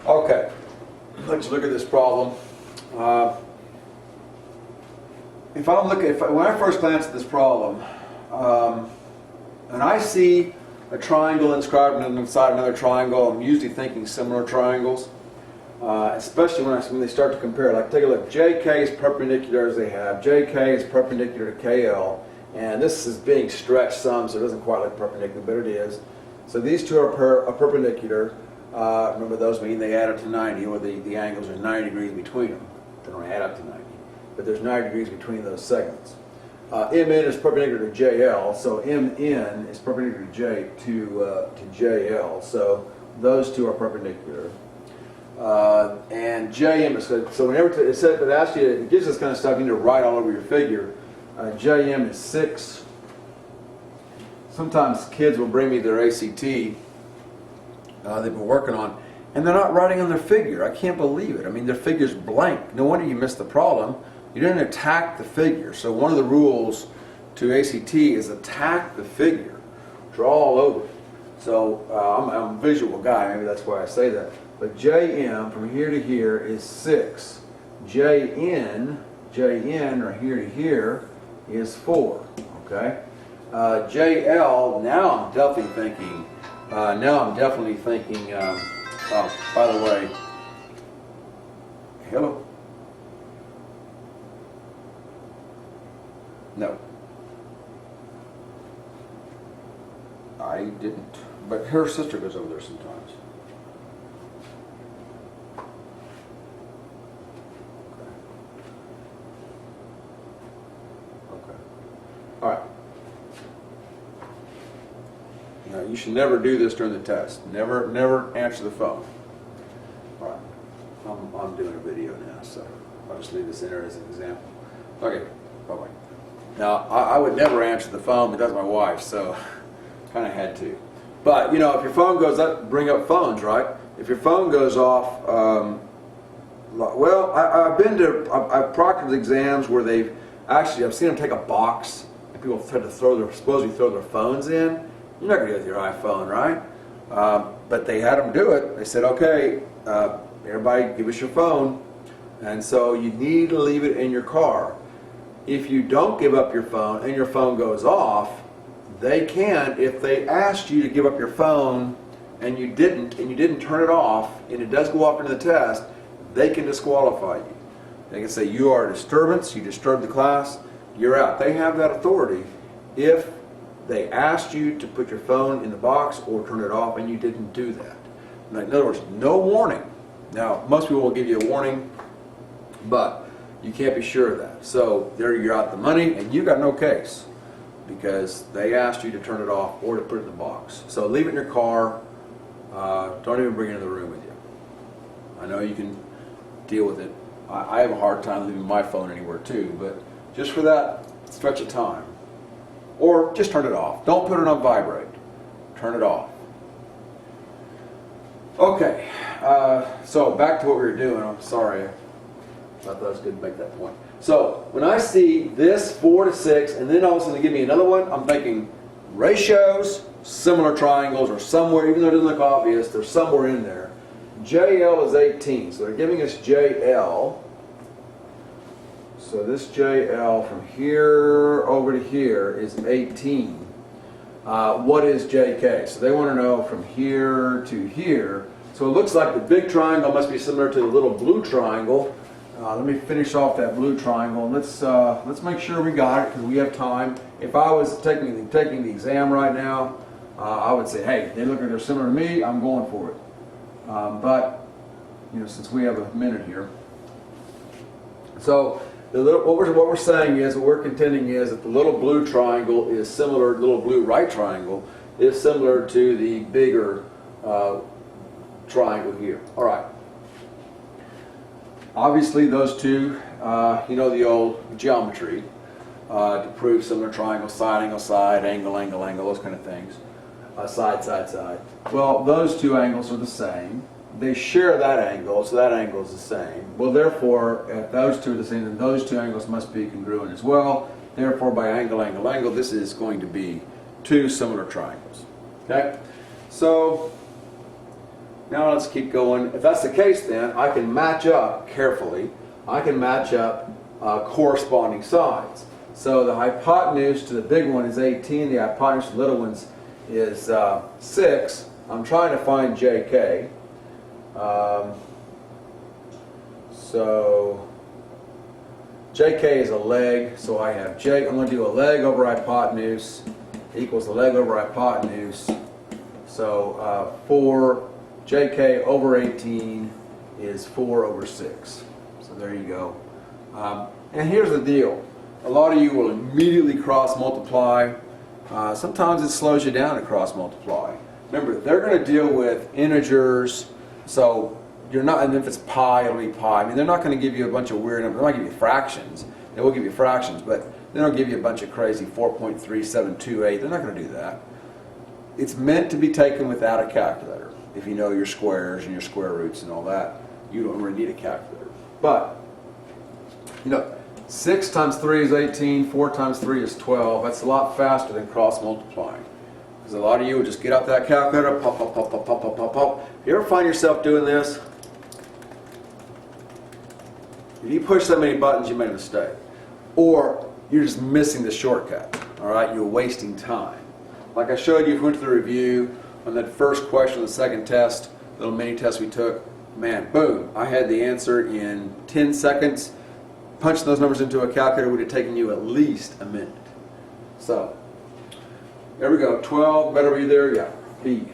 Okay, let's look at this problem. When I first glance at this problem, and I see a triangle inscribed inside another triangle, I'm usually thinking similar triangles, especially when they start to compare. Like, take a look. JK is perpendicular as they have. JK is perpendicular to KL, and this is being stretched some, so it doesn't quite look perpendicular, but it is. So these two are perpendicular. Remember, those mean they add up to 90, or the angles are 90 degrees between them. They don't add up to 90, but there's 90 degrees between those segments. MN is perpendicular to JL, so MN is perpendicular to JL, so those two are perpendicular. And JM is, so whenever it asks you, it gives us kind of stuff you need to write all over your figure. JM is 6. Sometimes kids will bring me their ACT they've been working on, and they're not writing on their figure. I can't believe it. I mean, their figure's blank. No wonder you missed the problem. You didn't attack the figure. So one of the rules to ACT is attack the figure. Draw all over it. So I'm a visual guy, maybe that's why I say that. But JM from here to here is 6. JN or here to here is 4. Okay. JL, now I'm definitely thinking. Oh, by the way, hello. No, I didn't. But her sister goes over there sometimes. Okay. All right. Now, you should never do this during the test. Never answer the phone. All right. I'm doing a video now, so I'll just leave this in there as an example. Okay. Bye-bye. Now, I would never answer the phone, but that's my wife, so kind of had to. But, you know, if your phone goes up, bring up phones, right? If your phone goes off, well, I've proctored exams where I've seen them take a box, and people try to supposedly throw their phones in. You're not going to do it with your iPhone, right? But they had them do it. They said, okay, everybody give us your phone. And so you need to leave it in your car. If you don't give up your phone and your phone goes off, they can, if they asked you to give up your phone and you didn't turn it off, and it does go off into the test, they can disqualify you. They can say you are a disturbance, you disturbed the class, you're out. They have that authority if they asked you to put your phone in the box or turn it off and you didn't do that. In other words, no warning. Now, most people will give you a warning, but you can't be sure of that. So there you're out the money, and you got no case because they asked you to turn it off or to put it in the box. So leave it in your car. Don't even bring it in the room with you. I know you can deal with it. I have a hard time leaving my phone anywhere too, but just for that stretch of time. Or just turn it off. Don't put it on vibrate. Turn it off. Okay, so back to what we were doing. I'm sorry. I thought I was good to make that point. So when I see this 4 to 6, and then all of a sudden they give me another one, I'm thinking ratios, similar triangles, or somewhere, even though it doesn't look obvious, they're somewhere in there. JL is 18, so they're giving us JL. So this JL from here over to here is 18. What is JK? So they want to know from here to here. So it looks like the big triangle must be similar to the little blue triangle. Let me finish off that blue triangle. Let's make sure we got it because we have time. If I was taking the exam right now, I would say, hey, they look like they're similar to me. I'm going for it. But you know, since we have a minute here, so what we're saying is, what we're contending is that the little blue triangle is similar. Little blue right triangle is similar to the bigger triangle here. All right. Obviously, those two, you know the old geometry to prove similar triangles: side, angle, side, angle, angle, angle, those kind of things. Side, side, side. Well, those two angles are the same. They share that angle, so that angle is the same. Well, therefore, if those two are the same, then those two angles must be congruent as well. Therefore, by angle, angle, angle, this is going to be two similar triangles. Okay? So, Now let's keep going. If that's the case, then I can match up carefully. I can match up corresponding sides. So the hypotenuse to the big one is 18. The hypotenuse to the little ones is 6. I'm trying to find JK. So JK is a leg. So I have J. I'm going to do a leg over hypotenuse equals the leg over hypotenuse. So 4 JK over 18 is 4 over 6. So there you go. And here's the deal. A lot of you will immediately cross multiply. Sometimes it slows you down to cross multiply. Remember, they're going to deal with integers. So you're not, and if it's pi, it'll be pi. I mean, they're not going to give you a bunch of weird numbers. They're not going to give you fractions. They will give you fractions, but they don't give you a bunch of crazy 4.3728. They're not going to do that. It's meant to be taken without a calculator. If you know your squares and your square roots and all that, you don't really need a calculator. But, you know, 6 times 3 is 18, 4 times 3 is 12. That's a lot faster than cross multiplying. Because a lot of you will just get out that calculator, pop, pop, pop, pop, pop, pop, pop, pop. If you ever find yourself doing this, if you push so many buttons, you made a mistake. Or you're just missing the shortcut. All right, you're wasting time. Like I showed you, if we went to the review on that first question, the second test, little mini test we took, man, boom, I had the answer in 10 seconds. Punching those numbers into a calculator would have taken you at least a minute. So, there we go, 12, better be there, yeah, B.